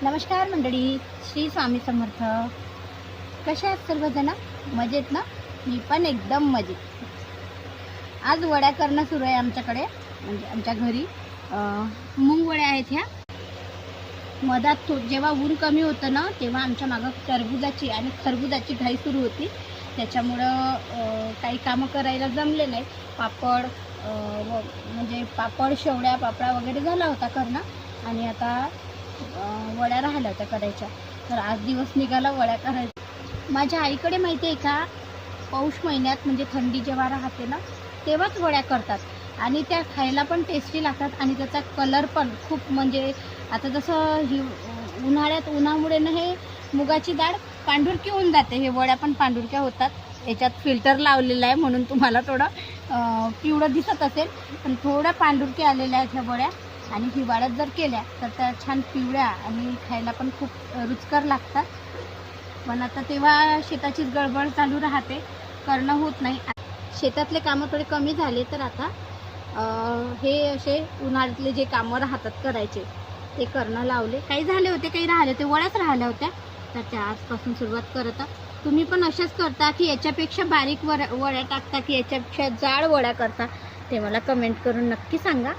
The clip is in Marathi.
नमस्कार मंडळी, श्री स्वामी समर्थ. कशा आहात सर्वजण? मजेत ना? मी पण एकदम मजेत. आज वड्या करणं सुरू आहे आमच्याकडे, म्हणजे आमच्या घरी. मूग वड्या आहेत ह्या. मधात जेव्हा ऊन कमी होतं ना, तेव्हा आमच्या मागं टरबुजाची आणि खरबुजाची घाई सुरू होती. त्याच्यामुळं काही कामं करायला जमले नाही. पापड म्हणजे पापड, शेवड्या, पापडा वगैरे झाला होता करणं, आणि आता वड्या राहिल्या होत्या करायच्या. तर आज दिवस निघाला वड्या करायच्या. माझ्या आईकडे माहिती आहे का, पौष महिन्यात म्हणजे थंडी जेव्हा राहते ना, तेव्हाच वड्या करतात, आणि त्या खायला पण टेस्टी लागतात, आणि त्याचा कलर पण खूप, म्हणजे आता जसं ही उन्हाळ्यात उन्हामुळे ना हे मुगाची डाळ पांढुरकी होऊन जाते, हे वड्या पण पांढुरक्या होतात. याच्यात फिल्टर लावलेलं आहे म्हणून तुम्हाला थोडं पिवळं दिसत असेल, पण थोड्या पांढुरकी आलेल्या आहेत ह्या वड्या. आणि हिवाळ्यात जर केल्या तर त्या छान पिवळ्या आणि खायला पण खूप रुचकर लागतात. पण आता तेव्हा शेताचीच गडबड चालू राहते, करणं होत नाही. शेतातले कामं थोडे कमी झाले, तर आता हे असे उन्हाळ्यातले जे कामं राहतात करायचे ते करणं लावले. काही झाले होते, काही राहिले होते, वड्याच राहिल्या होत्या, तर त्या आजपासून सुरुवात करता. तुम्ही पण अशाच करता की याच्यापेक्षा बारीक वड्या टाकता की याच्यापेक्षा जाड वड्या करता, ते मला कमेंट करून नक्की सांगा.